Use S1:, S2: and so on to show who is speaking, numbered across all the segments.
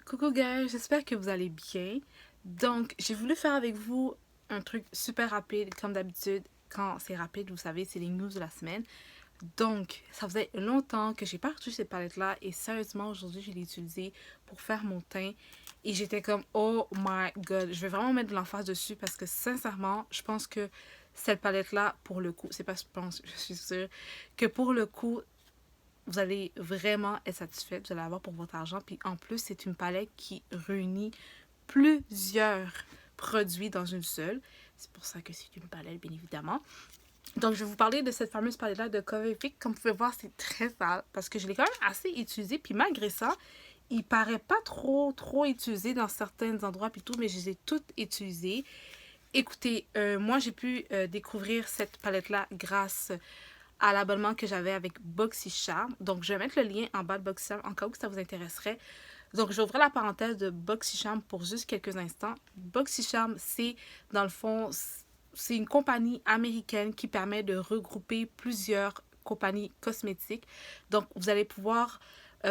S1: Coucou guys, j'espère que vous allez bien. Donc, j'ai voulu faire avec vous un truc super rapide, comme d'habitude. Quand c'est rapide, vous savez, c'est les news de la semaine. Donc, ça faisait longtemps que j'ai pas reçu cette palette-là et sérieusement, aujourd'hui, je l'ai utilisée pour faire mon teint. Et j'étais comme, oh my god, je vais vraiment mettre de l'emphase dessus parce que sincèrement, je pense que cette palette-là, pour le coup, c'est pas je pense, je suis sûre, que pour le coup, vous allez vraiment être satisfait, vous allez avoir pour votre argent. Puis en plus, c'est une palette qui réunit plusieurs produits dans une seule. C'est pour ça que c'est une palette, bien évidemment. Donc, je vais vous parler de cette fameuse palette-là de Covéfic. Comme vous pouvez voir, c'est très sale parce que je l'ai quand même assez utilisé. Puis malgré ça, il paraît pas trop utilisé dans certains endroits puis tout, mais je les ai toutes utilisées. Écoutez, moi, j'ai pu découvrir cette palette-là grâce à l'abonnement que j'avais avec BoxyCharm. Donc, je vais mettre le lien en bas de BoxyCharm en cas où ça vous intéresserait. Donc, je vais ouvrir la parenthèse de BoxyCharm pour juste quelques instants. BoxyCharm, c'est, dans le fond, c'est une compagnie américaine qui permet de regrouper plusieurs compagnies cosmétiques. Donc, vous allez pouvoir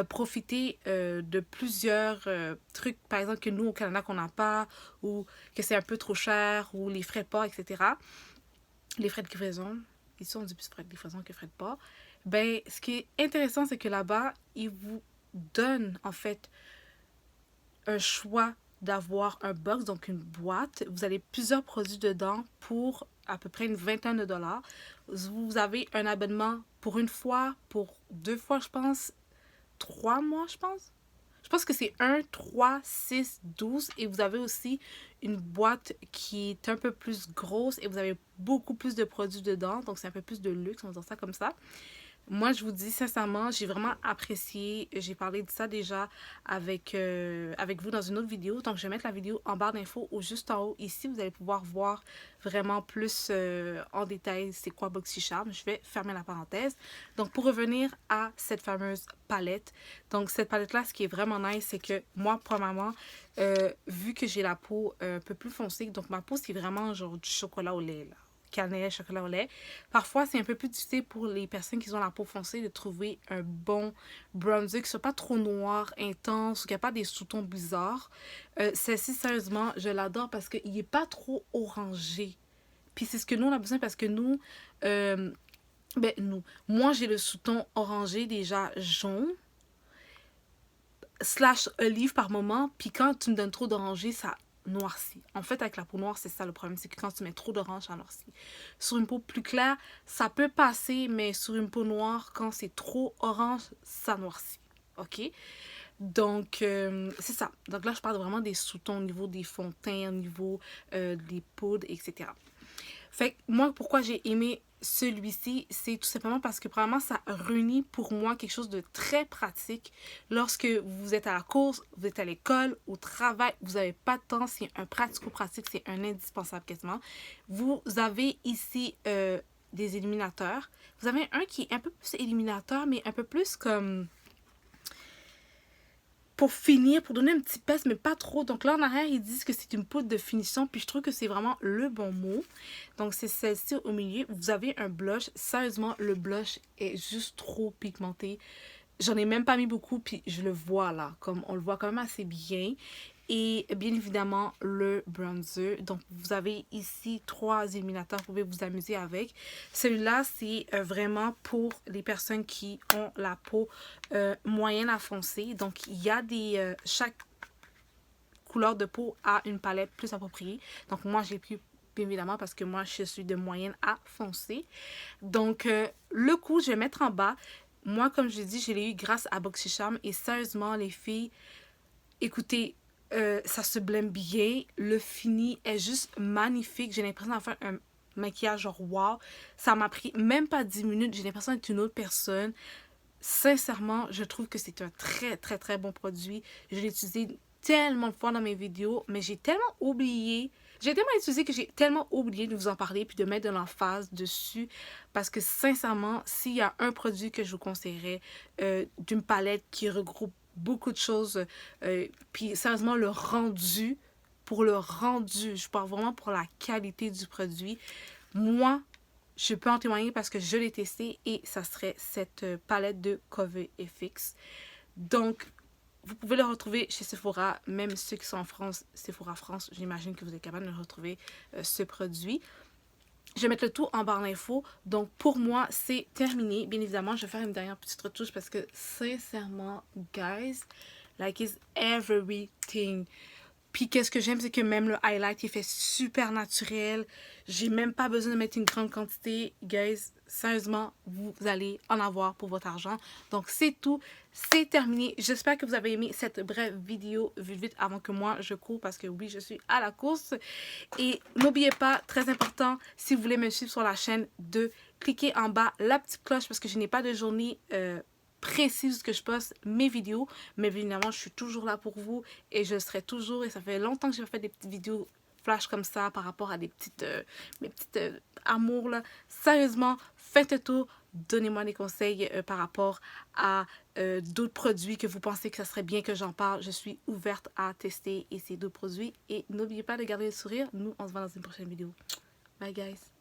S1: profiter de plusieurs trucs, par exemple, que nous, au Canada, qu'on n'a pas, ou que c'est un peu trop cher, ou les frais de port, etc. Les frais de livraison. Ici, on dit plus frais de livraison que frais de port. Ben, ce qui est intéressant, c'est que là-bas, ils vous donnent, en fait, un choix d'avoir un box, donc une boîte. Vous avez plusieurs produits dedans pour à peu près une vingtaine de dollars. Vous avez un abonnement pour une fois, pour deux fois, je pense, 3 mois, je pense. Je pense que c'est 1, 3, 6, 12. Et vous avez aussi une boîte qui est un peu plus grosse et vous avez beaucoup plus de produits dedans. Donc, c'est un peu plus de luxe, on va dire ça comme ça. Moi, je vous dis sincèrement, j'ai vraiment apprécié. J'ai parlé de ça déjà avec vous dans une autre vidéo. Donc, je vais mettre la vidéo en barre d'infos ou juste en haut. Ici, vous allez pouvoir voir vraiment plus en détail c'est quoi BoxyCharm. Je vais fermer la parenthèse. Donc, pour revenir à cette fameuse palette. Donc, cette palette-là, ce qui est vraiment nice, c'est que moi, premièrement, vu que j'ai la peau un peu plus foncée, donc ma peau, c'est vraiment genre du chocolat au lait, là, cannelle, chocolat au lait. Parfois, c'est un peu plus difficile pour les personnes qui ont la peau foncée de trouver un bon bronzer qui ne soit pas trop noir, intense, ou qui n'a pas des sous-tons bizarres. Celle-ci, sérieusement, je l'adore parce qu'il n'est pas trop orangé. Puis c'est ce que nous, on a besoin parce que nous, euh, moi, j'ai le sous-ton orangé, déjà jaune, slash olive par moment. Puis quand tu me donnes trop d'orangé, ça noircit. En fait, avec la peau noire, c'est ça le problème. C'est que quand tu mets trop d'orange, ça noircit. Sur une peau plus claire, ça peut passer, mais sur une peau noire, quand c'est trop orange, ça noircit. OK? Donc, c'est ça. Donc là, je parle vraiment des sous-tons au niveau des fonds de teint, au niveau des poudres, etc. Fait que moi, pourquoi j'ai aimé celui-ci, c'est tout simplement parce que probablement ça réunit pour moi quelque chose de très pratique lorsque vous êtes à la course, vous êtes à l'école, au travail, vous n'avez pas de temps, c'est un pratico-pratique, c'est un indispensable quasiment. Vous avez ici des éliminateurs. Vous avez un qui est un peu plus éliminateur, mais un peu plus comme pour finir, pour donner un petit pèse, mais pas trop. Donc là, en arrière, ils disent que c'est une poudre de finition, puis je trouve que c'est vraiment le bon mot. Donc c'est celle-ci au milieu. Vous avez un blush. Sérieusement, le blush est juste trop pigmenté. J'en ai même pas mis beaucoup, puis je le vois là, comme on le voit quand même assez bien. Et bien évidemment, le bronzer. Donc, vous avez ici 3 éliminateurs, vous pouvez vous amuser avec. Celui-là, c'est vraiment pour les personnes qui ont la peau moyenne à foncée. Donc, il y a chaque couleur de peau a une palette plus appropriée. Donc, moi, j'ai pris bien évidemment parce que moi, je suis de moyenne à foncée. Donc, le coup, je vais mettre en bas. Moi, comme je l'ai dit, je l'ai eu grâce à BoxyCharm. Et sérieusement, les filles, écoutez, ça se blême bien. Le fini est juste magnifique. J'ai l'impression d'en faire un maquillage genre wow. Ça m'a pris même pas 10 minutes. J'ai l'impression d'être une autre personne. Sincèrement, je trouve que c'est un très bon produit. Je l'ai utilisé tellement de fois dans mes vidéos, mais j'ai tellement oublié. J'ai tellement utilisé que j'ai tellement oublié de vous en parler puis de mettre de l'emphase dessus. Parce que sincèrement, s'il y a un produit que je vous conseillerais d'une palette qui regroupe beaucoup de choses, puis sérieusement, pour le rendu, je parle vraiment pour la qualité du produit. Moi, je peux en témoigner parce que je l'ai testé et ça serait cette palette de Cover FX. Donc, vous pouvez le retrouver chez Sephora, même ceux qui sont en France, Sephora France, j'imagine que vous êtes capable de retrouver ce produit. Je vais mettre le tout en barre d'infos. Donc, pour moi, c'est terminé. Bien évidemment, je vais faire une dernière petite retouche parce que, sincèrement, guys, like is everything. Puis, qu'est-ce que j'aime, c'est que même le highlight, il fait super naturel. J'ai même pas besoin de mettre une grande quantité. Guys, sérieusement, vous allez en avoir pour votre argent. Donc, c'est tout. C'est terminé. J'espère que vous avez aimé cette brève vidéo. Vite avant que moi, je cours parce que oui, je suis à la course. Et n'oubliez pas, très important, si vous voulez me suivre sur la chaîne, de cliquer en bas la petite cloche parce que je n'ai pas de journée précise que je poste mes vidéos. Mais évidemment, je suis toujours là pour vous et je serai toujours. Et ça fait longtemps que j'ai fait des petites vidéos flash comme ça par rapport à des petites, mes petites amours là. Sérieusement, faites le tour. Donnez-moi des conseils par rapport à d'autres produits que vous pensez que ça serait bien que j'en parle. Je suis ouverte à tester et ces d'autres produits. Et n'oubliez pas de garder le sourire. Nous, on se voit dans une prochaine vidéo. Bye guys!